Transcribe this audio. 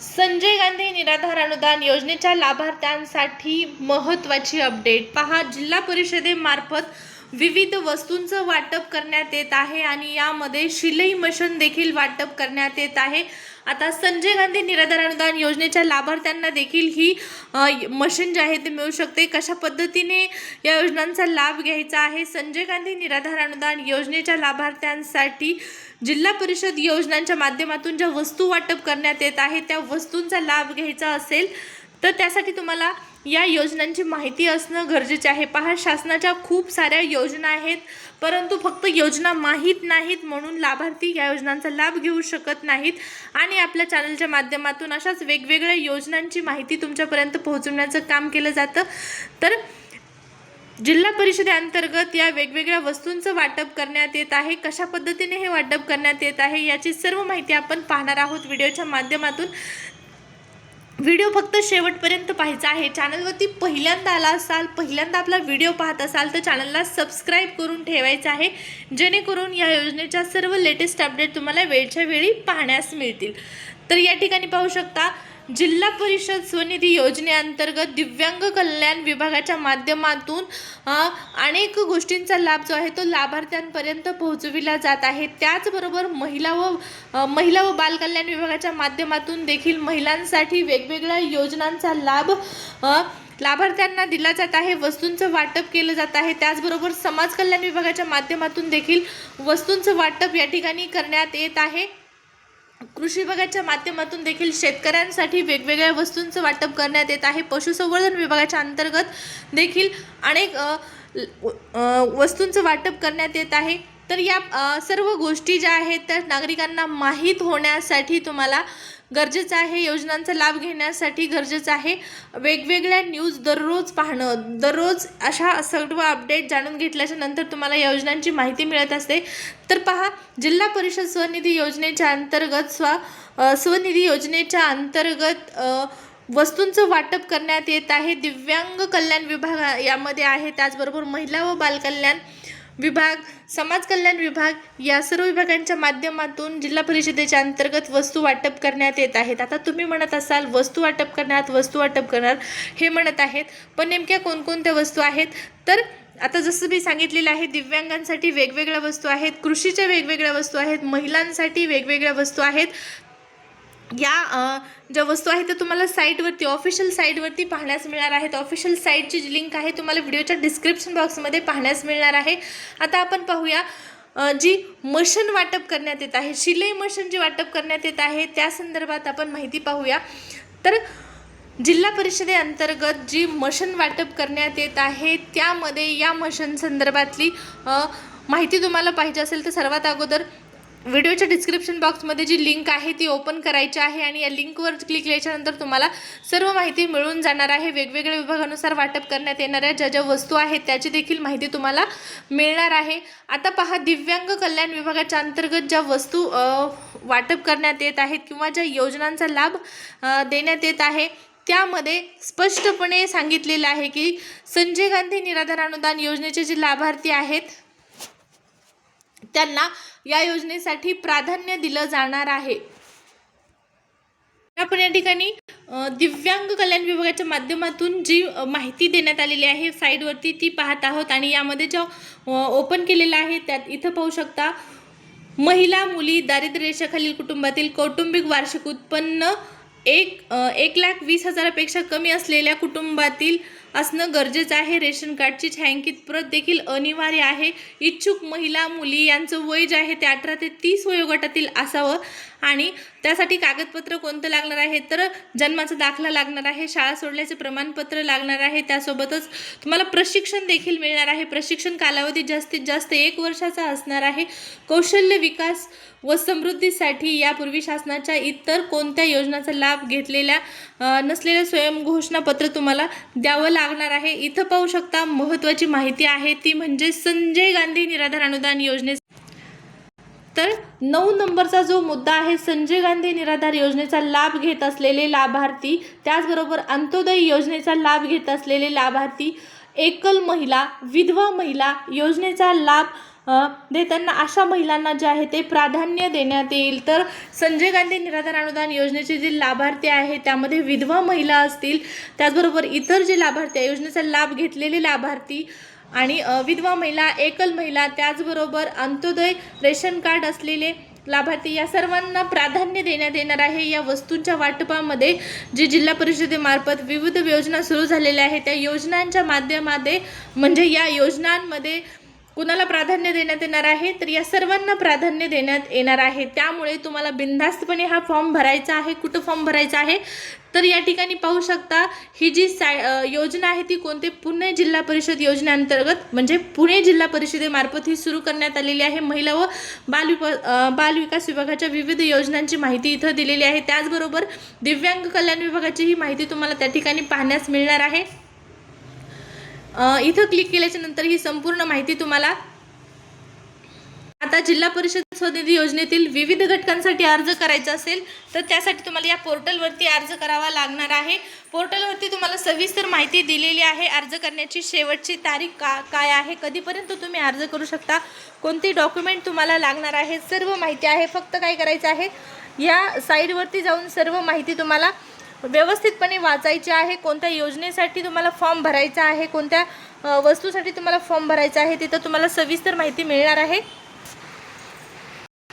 संजय गांधी निराधार अनुदान योजनेच्या लाभार्थ्यांसाठी महत्त्वाची अपडेट पहा। जिल्हा परिषदेमार्फत विविध वस्तूंचं वाटप करण्यात येत आहे आणि यामध्ये शिलाई मशीन देखील वाटप करण्यात येत आहे। आता संजय गांधी निराधार अनुदान योजनेच्या लाभार्थ्यांना देखील ही मशीन जी आहे ते मिळू शकते। कशा पद्धतीने या योजनांचा लाभ घ्यायचा आहे? संजय गांधी निराधार अनुदान योजनेच्या लाभार्थ्यांसाठी जिल्हा परिषद योजनांच्या माध्यमातून ज्या वस्तू वाटप करण्यात येत आहे त्या वस्तूंचा लाभ घ्यायचा असेल तर त्यासाठी तुम्हाला या योजनांची माहिती असणं गरजेचे आहे। पहा, शासनाच्या खूप साऱ्या योजना आहेत, परंतु फक्त योजना माहीत नाहीत म्हणून लाभार्थी या योजनांचा लाभ घेऊ शकत नाहीत आणि आपल्या चॅनलच्या माध्यमातून अशाच वेगवेगळ्या योजनांची माहिती तुमच्यापर्यंत पोहोचवण्याचं काम केलं जातं। तर जिल्हा परिषदेअंतर्गत या वेगवेगळ्या वस्तूंचं वाटप करण्यात येत आहे। कशा पद्धतीने हे वाटप करण्यात येत आहे याची सर्व माहिती आपण पाहणार आहोत व्हिडिओच्या माध्यमातून। व्हिडिओ फक्त शेवटपर्यंत पाहायचा आहे। चॅनलवरती पहिल्यांदा आला असाल, पहिल्यांदा आपला व्हिडिओ पाहत असाल तर चॅनलला सबस्क्राईब करून ठेवायचं आहे, जेणेकरून या योजनेच्या सर्व लेटेस्ट अपडेट तुम्हाला वेळच्या वेळी पाहण्यास मिळतील। तर या ठिकाणी पाहू शकता, जिल्हा परिषद स्वनिधी योजनेअंतर्गत दिव्यांग कल्याण विभागाच्या माध्यमातून अनेक गोष्टींचा लाभ जो आहे तो लाभार्थ्यांपर्यंत पोहोचविला जात आहे। त्याचबरोबर महिला व बाल कल्याण विभागाच्या माध्यमातून देखील महिलांसाठी वेगवेगळ्या योजनांचा लाभ लाभार्थ्यांना दिला जात आहे, वस्तूंचं वाटप केलं जात आहे। त्याचबरोबर समाज कल्याण विभागाच्या माध्यमातून देखील वस्तूंचं वाटप या ठिकाणी करण्यात येत आहे। कृषी विभागाच्या माध्यमातून देखील शेतकऱ्यांसाठी वेगवेगळ्या वस्तूंचं वाटप करण्यात येत आहे। पशुसंवर्धन विभागाच्या अंतर्गत देखील अनेक वस्तूंचं वाटप करण्यात येत आहे। तर या सर्व गोष्टी ज्या आहेत त्या नागरिकांना माहीत होण्यासाठी तुम्हाला गरजेचं आहे, योजनांचा लाभ घेण्यासाठी गरजेचं आहे। वेगवेगळ्या न्यूज दररोज पाहणं, दररोज अशा सर्व अपडेट जाणून घेतल्याच्या नंतर तुम्हाला योजनांची माहिती मिळत असते। तर पहा, जिल्हा परिषद स्वनिधी योजनेच्या अंतर्गत वस्तूंचं वाटप करण्यात येत आहे। दिव्यांग कल्याण विभाग यामध्ये आहे, त्याचबरोबर महिला व बाल कल्याण विभाग, समाज कल्याण विभाग या सर्व विभागांच्या माध्यमातून जिल्हा परिषदेच्या अंतर्गत वस्तू वाटप करण्यात येत आहेत। आता तुम्ही म्हणत असाल वस्तू वाटप करणार हे म्हणत आहेत, पण नेमक्या कोणकोणत्या वस्तू आहेत? तर आता जसं मी सांगितलेलं आहे, दिव्यांगांसाठी वेगवेगळ्या वस्तू आहेत, कृषीच्या वेगवेगळ्या वस्तू आहेत, महिलांसाठी वेगवेगळ्या वस्तू आहेत। या ज्या वस्तू आहेत त्या तुम्हाला साईटवरती, ऑफिशियल साईटवरती पाहण्यास मिळणार आहेत। ऑफिशियल साईटची जी लिंक आहे तुम्हाला व्हिडिओच्या डिस्क्रिप्शन बॉक्समध्ये पाहण्यास मिळणार आहे। आता आपण पाहूया, जी मशीन वाटप करण्यात येत आहे, शिलाई मशीन जी वाटप करण्यात येत आहे त्या संदर्भात आपण माहिती पाहूया। तर जिल्हा परिषदेअंतर्गत जी मशीन वाटप करण्यात येत आहे त्यामध्ये या मशीन संदर्भातली माहिती तुम्हाला पाहिजे असेल तर सर्वात अगोदर व्हिडिओच्या डिस्क्रिप्शन बॉक्समध्ये जी लिंक आहे ती ओपन करायची आहे आणि या लिंकवर क्लिक केल्याच्यानंतर तुम्हाला सर्व माहिती मिळून जाणार आहे। वेगवेगळ्या विभागानुसार वाटप करण्यात येणाऱ्या ज्या वस्तू आहेत त्याची देखील माहिती तुम्हाला मिळणार आहे। आता पहा, दिव्यांग कल्याण विभागाच्या अंतर्गत ज्या वस्तू वाटप करण्यात येत आहेत किंवा ज्या योजनांचा लाभ देण्यात येत आहे त्यामध्ये स्पष्टपणे सांगितलेलं आहे की संजय गांधी निराधार अनुदान योजनेचे जे लाभार्थी आहेत त्यांना या योजनेसाठी प्राधान्य दिलं जाणार आहे। आपण या ठिकाणी दिव्यांग कल्याण विभागाच्या माध्यमातून जी माहिती देण्यात आलेली आहे साईटवरती ती पाहत आहोत आणि यामध्ये जो ओपन केलेला आहे त्यात इथं पाहू शकता, महिला मुली दारिद्र्य रेषेखालील कुटुंबातील कौटुंबिक वार्षिक उत्पन्न 1,20,000पेक्षा कमी असलेल्या कुटुंबातील असणं गरजेचं आहे। रेशन कार्डची छायांकित प्रत देखील अनिवार्य आहे। इच्छुक महिला मुली यांचं वय जे आहे ते 18 ते 30 वयोगटातील असावं आणि त्यासाठी कागदपत्र कोणतं लागणार आहे तर जन्माचा दाखला लागणार आहे, शाळा सोडल्याचे प्रमाणपत्र लागणार आहे, त्यासोबतच तुम्हाला प्रशिक्षण देखील मिळणार आहे। प्रशिक्षण कालावधी जास्तीत जास्त 1 वर्षाचा असणार आहे। कौशल्य विकास व समृद्धीसाठी यापूर्वी शासनाच्या इतर कोणत्या योजनांचा लाभ घेतलेल्या नसलेल्या स्वयंघोषणापत्र तुम्हाला द्यावं लागणार आहे। इथं पाहू शकता, महत्त्वाची माहिती आहे ती म्हणजे संजय गांधी निराधार अनुदान योजने तर 9 नंबरचा जो मुद्दा आहे, संजय गांधी निराधार योजनेचा लाभ घेत असलेले लाभार्थी, त्याचबरोबर अंत्योदय योजनेचा लाभ घेत असलेले लाभार्थी, एकल महिला, विधवा महिला योजनेचा लाभ देताना अशा महिलांना जे आहे ते प्राधान्य देण्यात येईल। तर संजय गांधी निराधार अनुदान योजनेचे जे लाभार्थी आहे त्यामध्ये विधवा महिला असतील, त्याचबरोबर इतर जे लाभार्थी आहे योजनेचा लाभ घेतलेले लाभार्थी आणि विधवा महिला, एकल महिला, त्याचबरोबर अंत्योदय रेशन कार्ड असलेले लाभार्थी या सर्वांना प्राधान्य देण्यात येणार आहे। या वस्तूंच्या वाटपामध्ये जे जिल्हा परिषदेमार्फत विविध योजना सुरू झालेल्या आहेत त्या योजनांच्या माध्यमामध्ये म्हणजे या योजनांमध्ये कुणाला प्राधान्य देण्यात येणार आहे, तर या सर्वांना प्राधान्य देण्यात येणार आहे। त्यामुळे तुम्हाला बिनधास्तपणे हा फॉर्म भरायचा आहे। कुठं फॉर्म भरायचा आहे तर या ठिकाणी पाहू शकता, ही जी योजना आहे ती कोणते पुणे जिल्हा परिषद योजनेअंतर्गत म्हणजे पुणे जिल्हा परिषदेमार्फत ही सुरू करण्यात आलेली आहे। महिला व बालविकास विभागाच्या विविध योजनांची माहिती इथं दिलेली आहे। त्याचबरोबर दिव्यांग कल्याण विभागाची ही माहिती तुम्हाला त्या ठिकाणी पाहण्यास मिळणार आहे। इथं क्लिक केल्याच्या नंतर ही संपूर्ण माहिती तुम्हाला आता जिल्हा परिषद स्वनिधी योजनेतील विविध घटकांसाठी अर्ज करायचा असेल तर त्यासाठी तुम्हाला या पोर्टलवरती अर्ज करावा लागणार आहे। पोर्टलवरती तुम्हाला सविस्तर माहिती दिलेली आहे। अर्ज करण्याची शेवटची तारीख काय आहे, कधीपर्यंत तुम्ही अर्ज करू शकता, कोणती डॉक्युमेंट तुम्हाला लागणार आहे, सर्व माहिती आहे। फक्त काय करायचं आहे, या साईडवरती जाऊन सर्व माहिती तुम्हाला व्यवस्थितपणे वाचायची आहे। कोणत्या योजनेसाठी तुम्हाला फॉर्म भरायचा आहे, कोणत्या वस्तूसाठी तुम्हाला फॉर्म भरायचा आहे, तिथं तुम्हाला सविस्तर माहिती मिळणार आहे।